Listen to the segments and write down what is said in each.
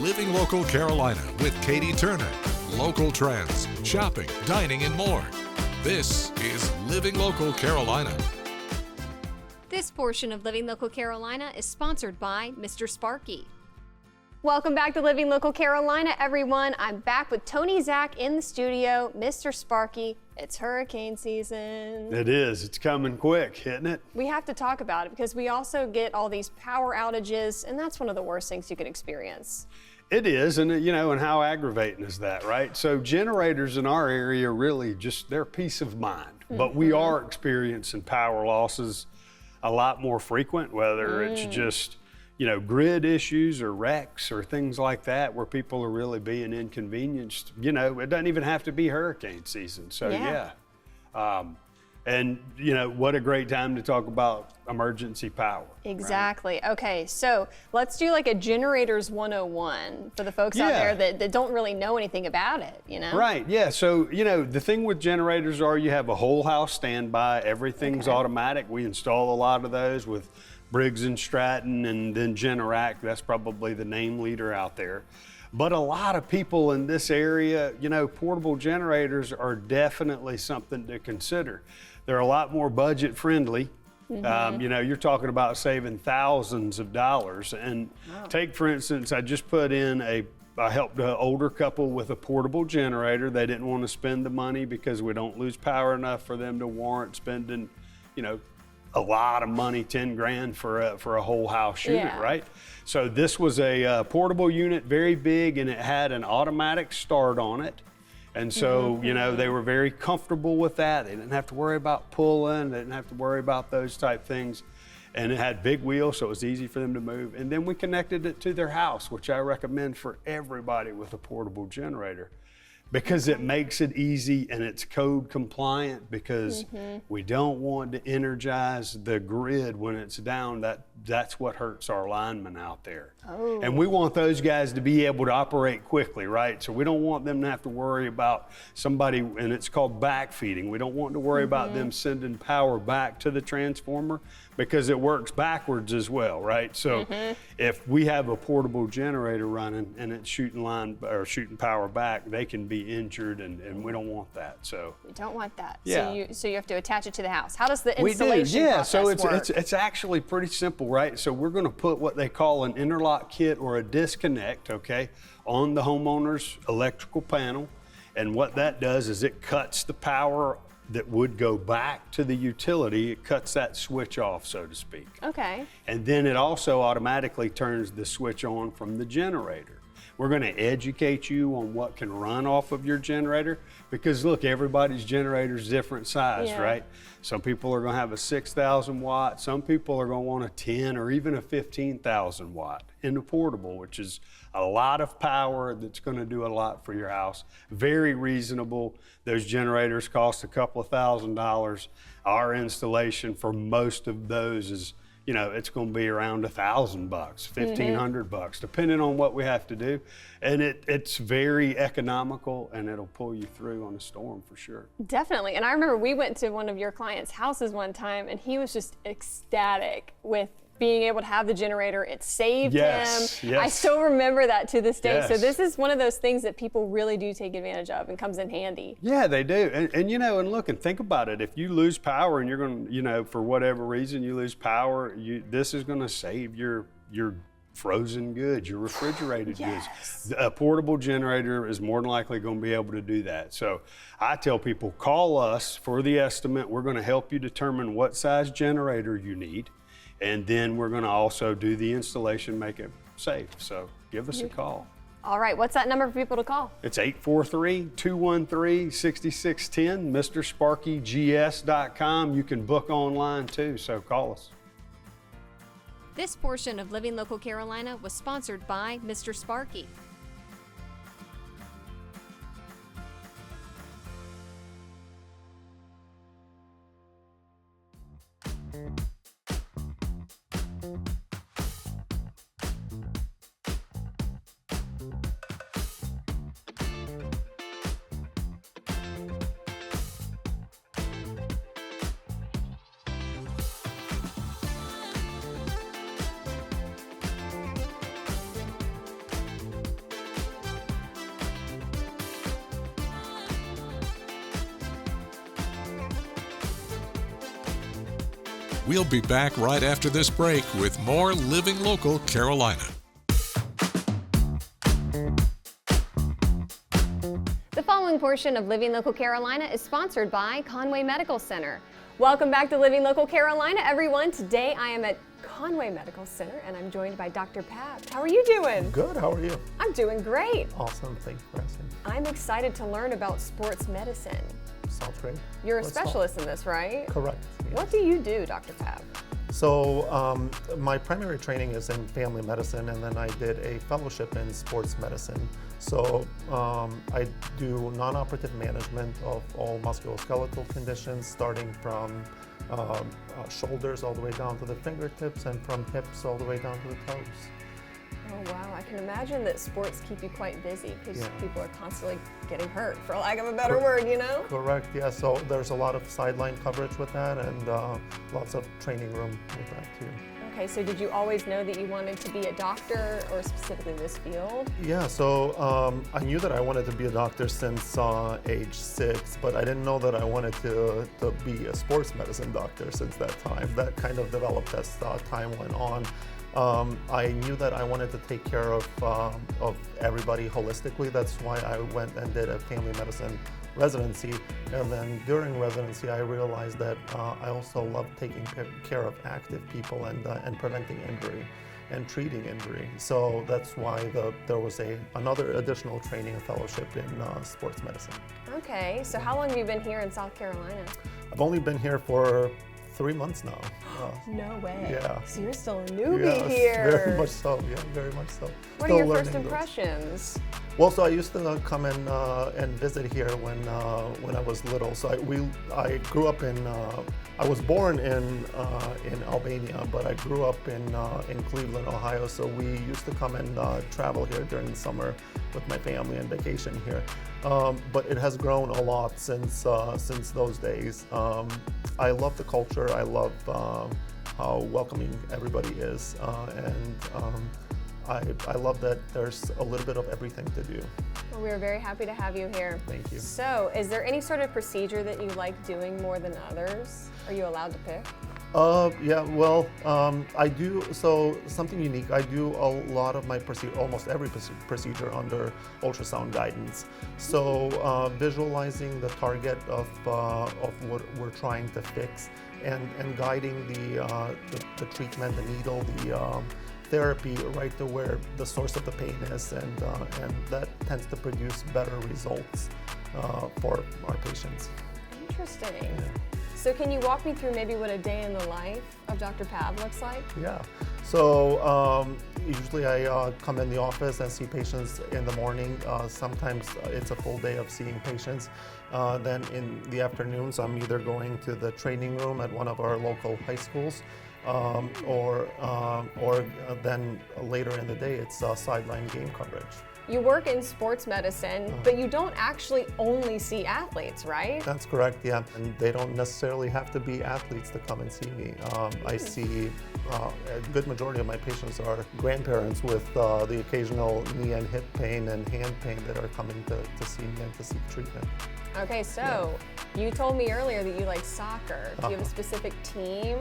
Living Local Carolina with Katie Turner. Local trends, shopping, dining, and more. This is Living Local Carolina. This portion of Living Local Carolina is sponsored by Mr. Sparky. Welcome back to Living Local Carolina, everyone. I'm back with Tony Zach in the studio. Mr. Sparky, it's hurricane season. It is. It's coming quick, isn't it? We have to talk about it because we also get all these power outages, and that's one of the worst things you can experience. It is, and and how aggravating is that, right? So generators in our area really just, they're peace of mind, but we are experiencing power losses a lot more frequent, whether it's just grid issues or wrecks or things like that where people are really being inconvenienced. It doesn't even have to be hurricane season. So and what a great time to talk about emergency power. Exactly. Right? Okay, so let's do like a generators 101 for the folks out there that don't really know anything about it, Right, yeah. So, the thing with generators are you have a whole house standby, everything's automatic. We install a lot of those with Briggs & Stratton and then Generac. That's probably the name leader out there. But a lot of people in this area, portable generators are definitely something to consider. They're a lot more budget friendly. You're talking about saving thousands of dollars. And take, for instance, I just put in I helped an older couple with a portable generator. They didn't want to spend the money because we don't lose power enough for them to warrant spending, a lot of money, 10 grand for a whole house unit, right? So this was a portable unit, very big, and it had an automatic start on it. And so, they were very comfortable with that. They didn't have to worry about pulling. They didn't have to worry about those type things. And it had big wheels, so it was easy for them to move. And then we connected it to their house, which I recommend for everybody with a portable generator, because it makes it easy and it's code compliant, because we don't want to energize the grid when it's down. That's what hurts our linemen out there. And we want those guys to be able to operate quickly, right? So we don't want them to have to worry about somebody, and it's called backfeeding. We don't want to worry about them sending power back to the transformer, because it works backwards as well, right? So if we have a portable generator running and it's shooting power back, they can be injured, and we don't want that. So we don't want that. Yeah. So you have to attach it to the house. How does the installation process work? So it's actually pretty simple, right? So we're going to put what they call an interlock kit or a disconnect, on the homeowner's electrical panel. And what that does is it cuts the power that would go back to the utility. It cuts that switch off, so to speak. Okay. And then it also automatically turns the switch on from the generator. We're going to educate you on what can run off of your generator, because look, everybody's generator is different size, right? Some people are going to have a 6,000 watt. Some people are going to want a 10 or even a 15,000 watt in the portable, which is a lot of power that's going to do a lot for your house. Very reasonable. Those generators cost a couple of $1,000s. Our installation for most of those is, it's going to be around $1,000, $1,500, depending on what we have to do. And it's very economical, and it'll pull you through on a storm for sure. Definitely. And I remember we went to one of your clients' houses one time, and he was just ecstatic with being able to have the generator. It saved him. Yes. I still remember that to this day. Yes. So this is one of those things that people really do take advantage of and comes in handy. Yeah, they do. And look, and think about it. If you lose power and you're going to, for whatever reason you lose power, this is going to save your frozen goods, your refrigerated goods. A portable generator is more than likely going to be able to do that. So I tell people, call us for the estimate. We're going to help you determine what size generator you need. And then we're going to also do the installation, make it safe. So give us a call. All right, what's that number for people to call? It's 843-213-6610, MrSparkyGS.com. You can book online too, so call us. This portion of Living Local Carolina was sponsored by Mr. Sparky. We'll be back right after this break with more Living Local Carolina. The following portion of Living Local Carolina is sponsored by Conway Medical Center. Welcome back to Living Local Carolina, everyone. Today I am at Conway Medical Center and I'm joined by Dr. Pav. How are you doing? Good, how are you? I'm doing great. Awesome, thank you for asking. I'm excited to learn about sports medicine. Sounds great. You're a Let's specialist in this, right? talk. Correct. Yes. What do you do, Dr. Pav? So my primary training is in family medicine, and then I did a fellowship in sports medicine. So I do non-operative management of all musculoskeletal conditions, starting from shoulders all the way down to the fingertips, and from hips all the way down to the toes. Oh wow, I can imagine that sports keep you quite busy because Yeah. people are constantly getting hurt, for lack of a better word, you know? Correct, yeah, so there's a lot of sideline coverage with that, and lots of training room with that too. Okay, so did you always know that you wanted to be a doctor or specifically this field? Yeah, so I knew that I wanted to be a doctor since age 6, but I didn't know that I wanted to be a sports medicine doctor since that time. That kind of developed as time went on. I knew that I wanted to take care of everybody holistically. That's why I went and did a family medicine residency. And then during residency, I realized that I also love taking care of active people and preventing injury and treating injury. So that's why there was another additional training and fellowship in sports medicine. Okay, so how long have you been here in South Carolina? I've only been here for 3 months now. No way. Yeah. So you're still a newbie Yes, here. very much so. Yeah, very much so. What Still are your first learning those. impressions? Well, so I used to come and visit here when I was little. So I grew up in I was born in Albania, but I grew up in Cleveland, Ohio. So we used to come and travel here during the summer with my family and vacation here. But it has grown a lot since those days. I love the culture. I love how welcoming everybody is, and I love that there's a little bit of everything to do. Well, we're very happy to have you here. Thank you. So, is there any sort of procedure that you like doing more than others? Are you allowed to pick? Yeah, well, I do, so something unique, I do a lot of my procedure, almost every procedure under ultrasound guidance. So visualizing the target of what we're trying to fix and guiding the treatment, the needle, the therapy right to where the source of the pain is, and that tends to produce better results for our patients. Interesting. Yeah. So can you walk me through maybe what a day in the life of Dr. Pav looks like? Yeah, so usually I come in the office and see patients in the morning. Sometimes it's a full day of seeing patients. Then in the afternoons, I'm either going to the training room at one of our local high schools, or then later in the day, it's sideline game coverage. You work in sports medicine, but you don't actually only see athletes, right? That's correct, yeah. And they don't necessarily have to be athletes to come and see me. I see a good majority of my patients are grandparents with the occasional knee and hip pain and hand pain that are coming to see me and to seek treatment. Okay, so you told me earlier that you like soccer. Do you have a specific team?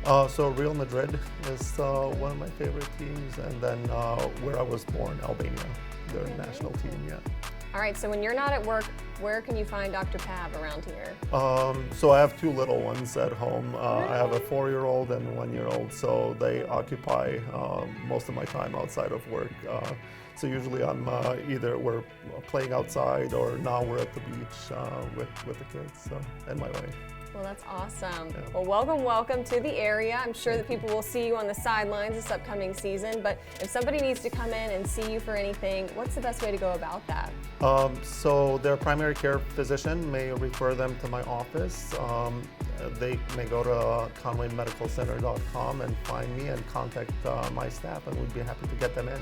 So Real Madrid is one of my favorite teams, and then where I was born, Albania, their national team, yeah. All right, so when you're not at work, where can you find Dr. Pav around here? So I have 2 little ones at home. I have a 4-year-old and a 1-year-old, so they occupy most of my time outside of work. So usually I'm either we're playing outside, or now we're at the beach with the kids, so, and my wife. Well, that's awesome. Yeah. Well, welcome to the area. I'm sure that people will see you on the sidelines this upcoming season, but if somebody needs to come in and see you for anything, what's the best way to go about that? So their primary care physician may refer them to my office. They may go to conwaymedicalcenter.com and find me and contact my staff, and we'd be happy to get them in.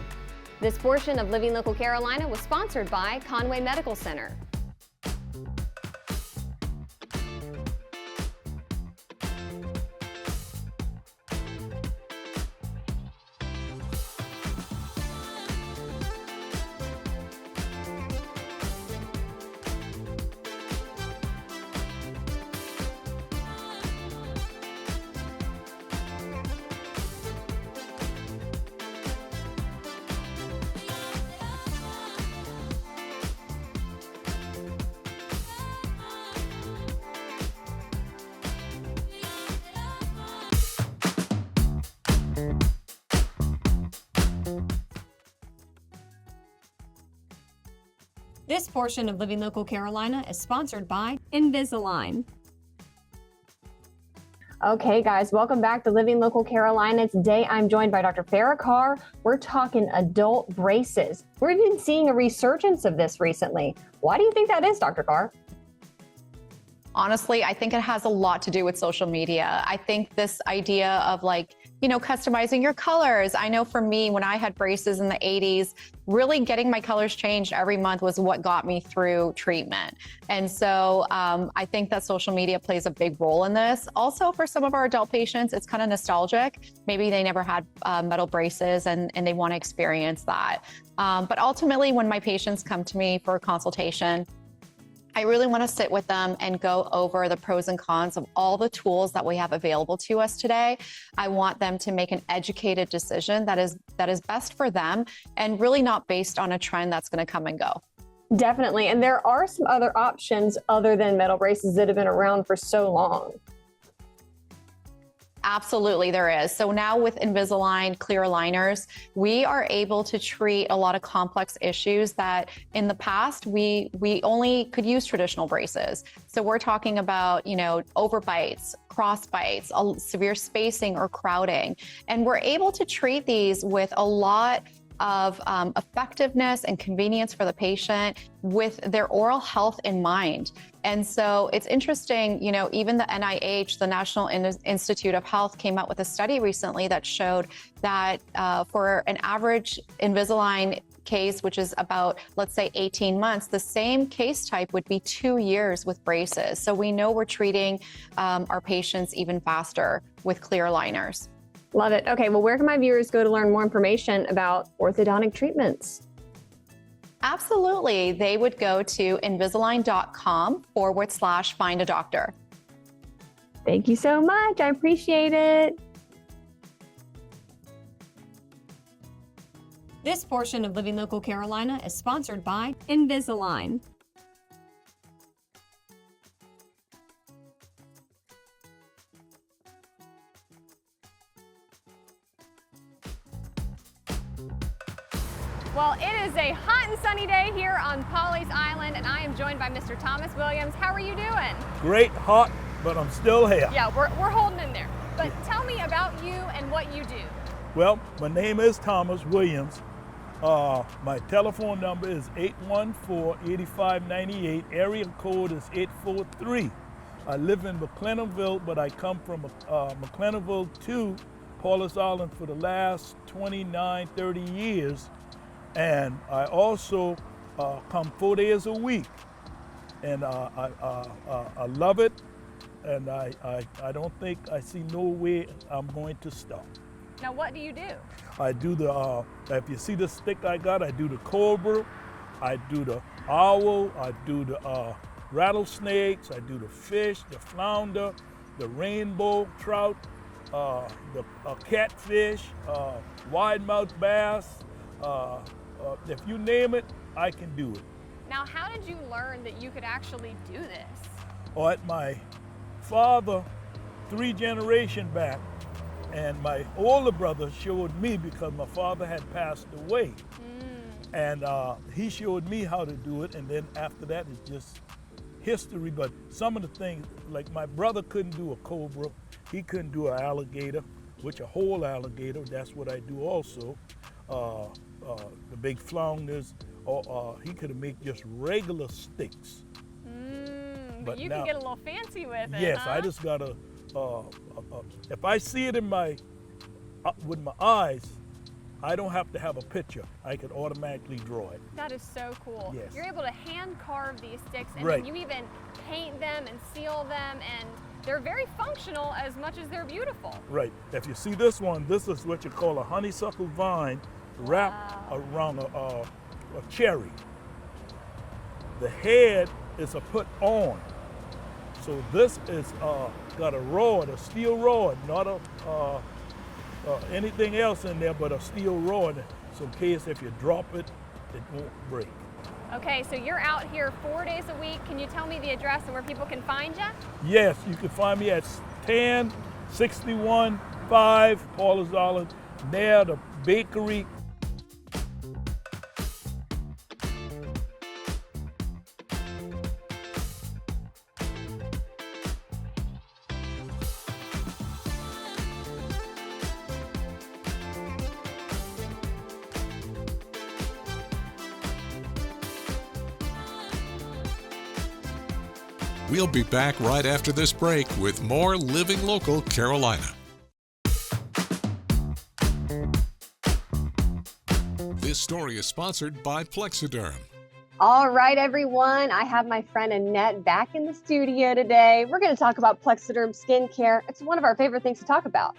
This portion of Living Local Carolina was sponsored by Conway Medical Center. This portion of Living Local Carolina is sponsored by Invisalign. Okay, guys, welcome back to Living Local Carolina. Today, I'm joined by Dr. Farah Carr. We're talking adult braces. We've been seeing a resurgence of this recently. Why do you think that is, Dr. Carr? Honestly, I think it has a lot to do with social media. I think this idea of customizing your colors. I know for me, when I had braces in the 80s, really getting my colors changed every month was what got me through treatment. And so I think that social media plays a big role in this. Also, for some of our adult patients, it's kind of nostalgic. Maybe they never had metal braces and they want to experience that. But ultimately, when my patients come to me for a consultation, I really want to sit with them and go over the pros and cons of all the tools that we have available to us today. I want them to make an educated decision that is best for them and really not based on a trend that's going to come and go. Definitely. And there are some other options other than metal braces that have been around for so long. Absolutely, there is. So now with Invisalign clear aligners, we are able to treat a lot of complex issues that in the past we only could use traditional braces. So we're talking about, overbites, cross bites, severe spacing or crowding. And we're able to treat these with a lot of effectiveness and convenience for the patient with their oral health in mind. And so it's interesting, even the NIH, the National Institute of Health, came out with a study recently that showed that for an average Invisalign case, which is about, let's say, 18 months, the same case type would be 2 years with braces. So we know we're treating our patients even faster with clear aligners. Love it. Okay, well, where can my viewers go to learn more information about orthodontic treatments? Absolutely. They would go to Invisalign.com/find a doctor. Thank you so much. I appreciate it. This portion of Living Local Carolina is sponsored by Invisalign. Well, it is a hot and sunny day here on Pawleys Island, and I am joined by Mr. Thomas Williams. How are you doing? Great, hot, but I'm still here. Yeah, we're holding in there. But tell me about you and what you do. Well, my name is Thomas Williams. My telephone number is 814-8598. Area code is 843. I live in McClennanville, but I come from McClennanville to Pawleys Island for the last 29, 30 years. And I also come 4 days a week, and I love it, and I don't think I see no way I'm going to stop. Now, what do you do? I do the, if you see the stick I got, I do the cobra, I do the owl, I do the rattlesnakes, I do the fish, the flounder, the rainbow trout, the catfish, wide-mouth bass. If you name it, I can do it. Now, how did you learn that you could actually do this? Or at my father, 3 generations back, and my older brother showed me because my father had passed away. And he showed me how to do it, and then after that, it's just history. But some of the things, like my brother couldn't do a cobra, he couldn't do an alligator, which a whole alligator, that's what I do also. The big flounders, or he could have made just regular sticks. But you can get a little fancy with it. Yes, huh? I just gotta. If I see it in with my eyes, I don't have to have a picture. I can automatically draw it. That is so cool. Yes. You're able to hand carve these sticks, and Right. then you even paint them and seal them, and they're very functional as much as they're beautiful. Right. If you see this one, this is what you call a honeysuckle vine wrapped around a cherry. The head is a put on. So this is got a rod, a steel rod, not anything else in there but a steel rod. So in case if you drop it, it won't break. Okay, so you're out here 4 days a week. Can you tell me the address and where people can find you? Yes, you can find me at 1061-5 Pawleys Island, near the bakery. We'll be back right after this break with more Living Local Carolina. This story is sponsored by Plexiderm. All right, everyone. I have my friend Annette back in the studio today. We're going to talk about Plexiderm skincare. It's one of our favorite things to talk about.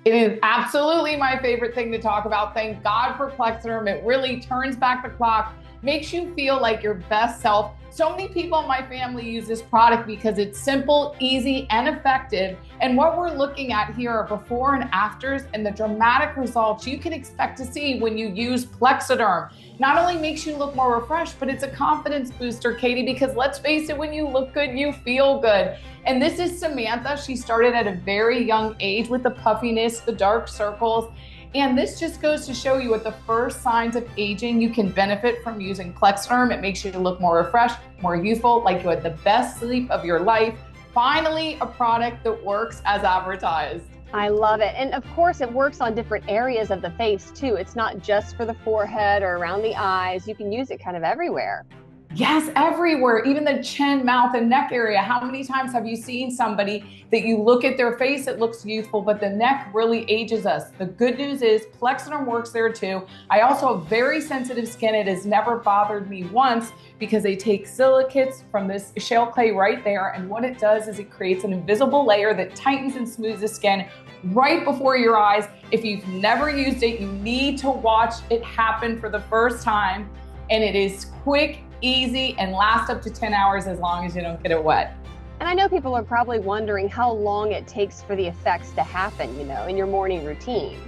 It is absolutely my favorite thing to talk about. Thank God for Plexiderm. It really turns back the clock, makes you feel like your best self. So many people in my family use this product because it's simple, easy, and effective. And what we're looking at here are before and afters and the dramatic results you can expect to see when you use Plexiderm. Not only makes you look more refreshed, but it's a confidence booster, Katie, because let's face it, when you look good, you feel good. And this is Samantha. She started at a very young age with the puffiness, the dark circles. And this just goes to show you at the first signs of aging, you can benefit from using Plexiderm. It makes you look more refreshed, more youthful, like you had the best sleep of your life. Finally, a product that works as advertised. I love it. And of course, it works on different areas of the face too. It's not just for the forehead or around the eyes. You can use it kind of everywhere. Yes, everywhere, even the chin, mouth, and neck area. How many times have you seen somebody that you look at their face, it looks youthful, but the neck really ages us? The good news is Plexiderm works there too. I also have very sensitive skin. It has never bothered me once because they take silicates from this shale clay right there. And what it does is it creates an invisible layer that tightens and smooths the skin right before your eyes. If you've never used it, you need to watch it happen for the first time. And it is quick, easy, and lasts up to 10 hours as long as you don't get it wet. And I know people are probably wondering how long it takes for the effects to happen, in your morning routine.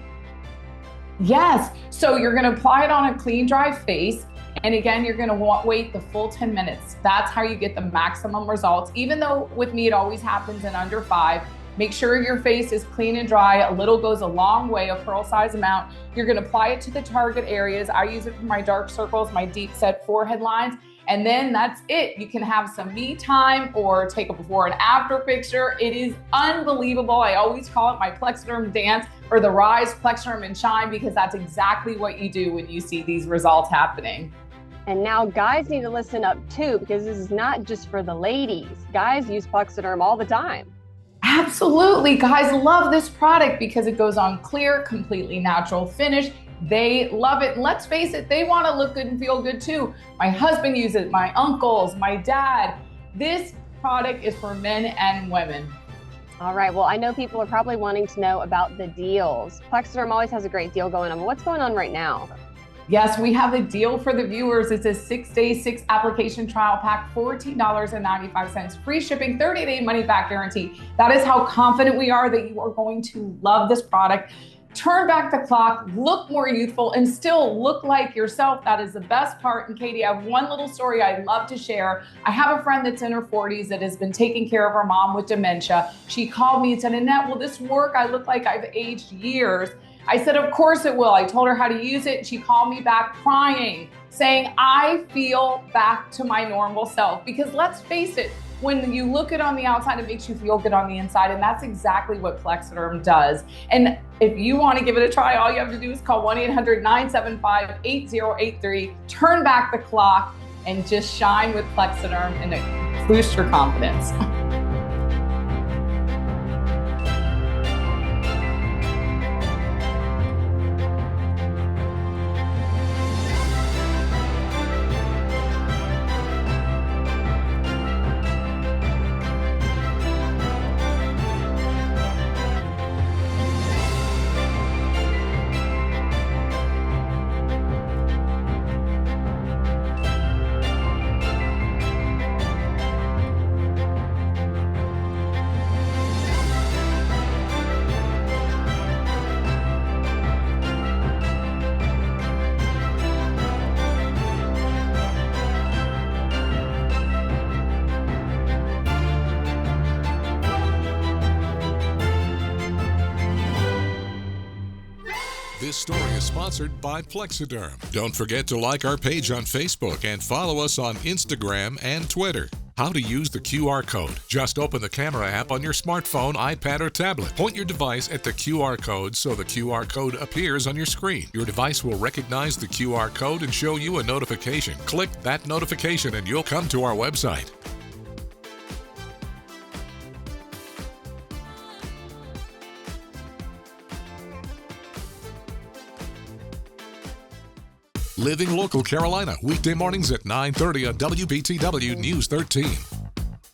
Yes, so you're gonna apply it on a clean, dry face. And again, you're gonna wait the full 10 minutes. That's how you get the maximum results. Even though with me, it always happens in under 5. Make sure your face is clean and dry. A little goes a long way, a pearl size amount. You're gonna apply it to the target areas. I use it for my dark circles, my deep set forehead lines, and then that's it. You can have some me time or take a before and after picture. It is unbelievable. I always call it my Plexiderm dance or the rise, Plexiderm and shine, because that's exactly what you do when you see these results happening. And now guys need to listen up too, because this is not just for the ladies. Guys use Plexiderm all the time. Absolutely. Guys love this product because it goes on clear, completely natural finish. They love it. And let's face it, they want to look good and feel good too. My husband uses it, my uncles, my dad. This product is for men and women. All right. Well, I know people are probably wanting to know about the deals. Plexiderm always has a great deal going on. What's going on right now? Yes, we have a deal for the viewers. It's a 6-day, 6-application trial pack, $14.95, free shipping, 30-day money-back guarantee. That is how confident we are that you are going to love this product. Turn back the clock, look more youthful, and still look like yourself. That is the best part. And Katie, I have one little story I'd love to share. I have a friend that's in her 40s that has been taking care of her mom with dementia. She called me and said, Annette, will this work? I look like I've aged years. I said, of course it will. I told her how to use it. She called me back crying, saying, I feel back to my normal self. Because let's face it, when you look it on the outside, it makes you feel good on the inside. And that's exactly what Plexiderm does. And if you want to give it a try, all you have to do is call 1-800-975-8083, turn back the clock, and just shine with Plexiderm and boost your confidence. This story is sponsored by Plexiderm. Don't forget to like our page on Facebook and follow us on Instagram and Twitter. How to use the QR code. Just open the camera app on your smartphone, iPad, or tablet. Point your device at the QR code so the QR code appears on your screen. Your device will recognize the QR code and show you a notification. Click that notification and you'll come to our website. Living Local Carolina, weekday mornings at 9:30 on WBTW News 13.